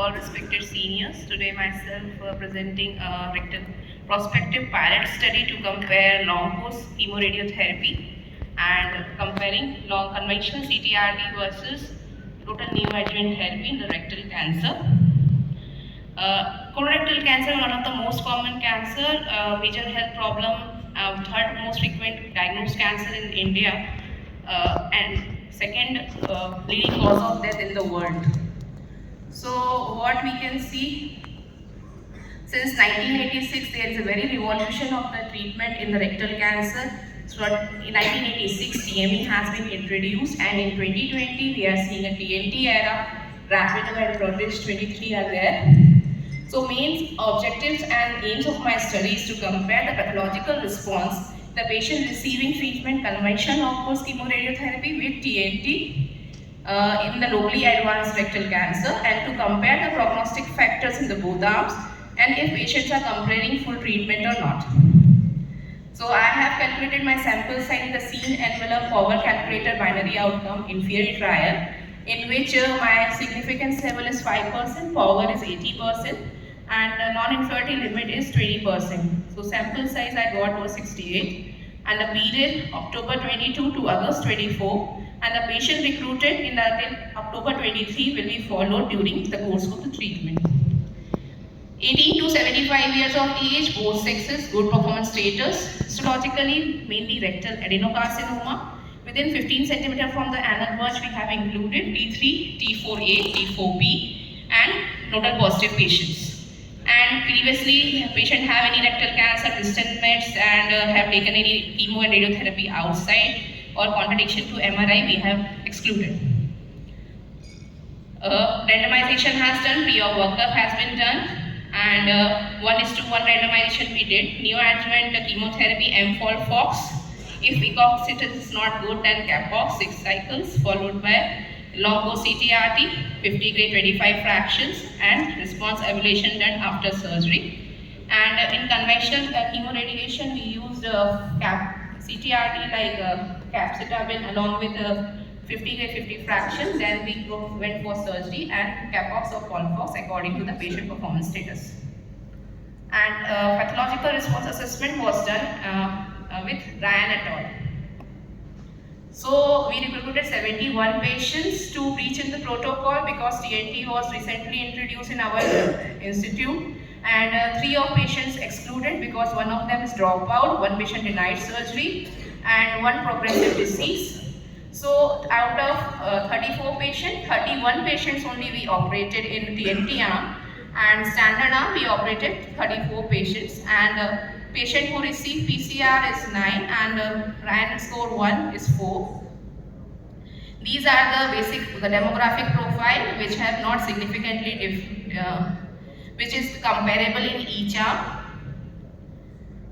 all respected seniors. Today myself presenting a rectal prospective pilot study to compare long course chemoradiotherapy and comparing long conventional CTRT versus total neoadjuvant therapy in the rectal cancer. Colorectal cancer, one of the most common cancer, major health problem, third most frequent diagnosed cancer in India, and second leading cause of death in the world. So what we can see, since 1986 there is a very revolution of the treatment in the rectal cancer. So in 1986 TME has been introduced, and in 2020 we are seeing a TNT era, rapid and Protege 23 are there. So main objectives and aims of my study is to compare the pathological response the patient receiving treatment conventional long-course chemoradiotherapy with TNT in the locally advanced rectal cancer, and to compare the prognostic factors in the both arms and if patients are comparing full treatment or not. So I have calculated my sample size in the scene envelope power calculator binary outcome inferiority trial, in which my significance level is 5%, power is 80%, and non-inferiority limit is 20%. So sample size I got was 68, and the period October 22 to August 24, and the patient recruited in until October 23 will be followed during the course of the treatment. 18 to 75 years of age, both sexes, good performance status, histologically mainly rectal adenocarcinoma. Within 15 cm from the anal verge we have included T3, T4A, T4B and nodal positive patients. And previously patient have any rectal cancer, distant meds, and have taken any chemo and radiotherapy outside, or contradiction to MRI we have excluded. Randomization has done, pre-op workup has been done, and 1:1 randomization we did. Neoadjuvant chemotherapy FOLFOX. If ECOG status is not good, then CAPOX 6 cycles, followed by long-course CTRT 50 grade 25 fractions, and response evaluation done after surgery. And in conventional chemoradiation we used CTRT like capecitabine along with 50 grade 50 fractions. Then we went for surgery and CAPOX or FOLFOX according to the patient performance status. And pathological response assessment was done with Ryan et al. So we recruited 71 patients to reach in the protocol because TNT was recently introduced in our institute, and 3 of patients excluded because one of them is dropout, 1 patient denied surgery, and 1 progressive disease. So out of 34 patients, 31 patients only we operated in TNT arm, and standard arm we operated 34 patients, and patient who received PCR is 9 and Ryan score 1 is 4. These are the basic, the demographic profile which have not significantly which is comparable in each arm.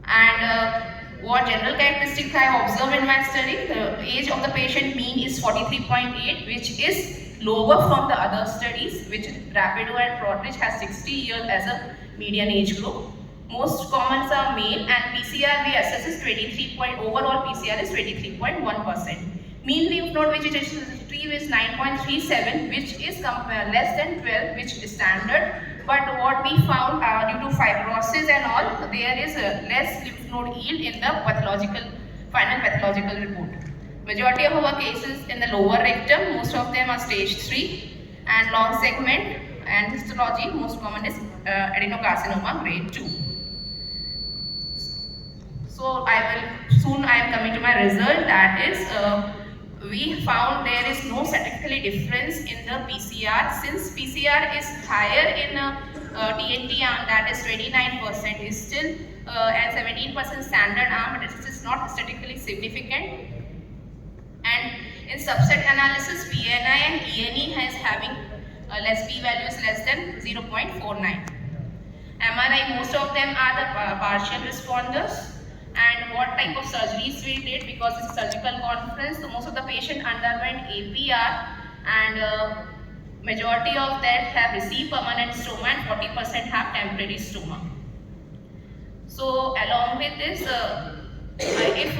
And what general characteristics I have observed in my study, the age of the patient mean is 43.8, which is lower from the other studies, which Rapido and Protege has 60 years as a median age group. Most commons are male, and PCR we assess is 23. Overall PCR is 23.1%. Mean lymph node vegetation is 9.37, which is less than 12, which is standard. But what we found due to fibrosis and all, there is less lymph node yield in the final pathological report. Majority of our cases in the lower rectum, most of them are stage 3, and long segment and histology, most common is adenocarcinoma grade 2. So I am coming to my result, that is we found there is no statistically difference in the PCR, since PCR is higher in TNT arm, that is 29% is still and 17% standard arm, but it is not statistically significant. And in subset analysis, PNI and ENE has having less p-values less than 0.49. MRI, most of them are the partial responders. And what type of surgeries we did, because it's a surgical conference, so most of the patient underwent APR, and majority of that have received permanent stoma and 40% have temporary stoma. So along with this, if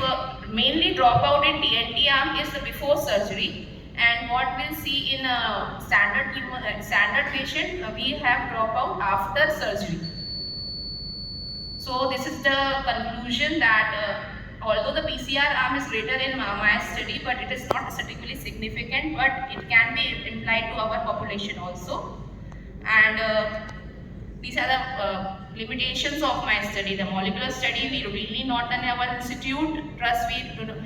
mainly dropout in TNT arm is the before surgery, And what we'll see in a standard patient, we have dropout after surgery. So this is the conclusion that although the PCR arm is greater in my study, but it is not statistically significant, but it can be implied to our population also. And these are the limitations of my study. The molecular study we really not done in our institute. Trust we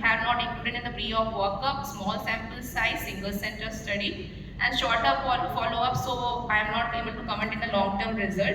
have not included in the pre-op workup. Small sample size, single center study, and shorter follow-up. So I am not able to comment in the long-term results.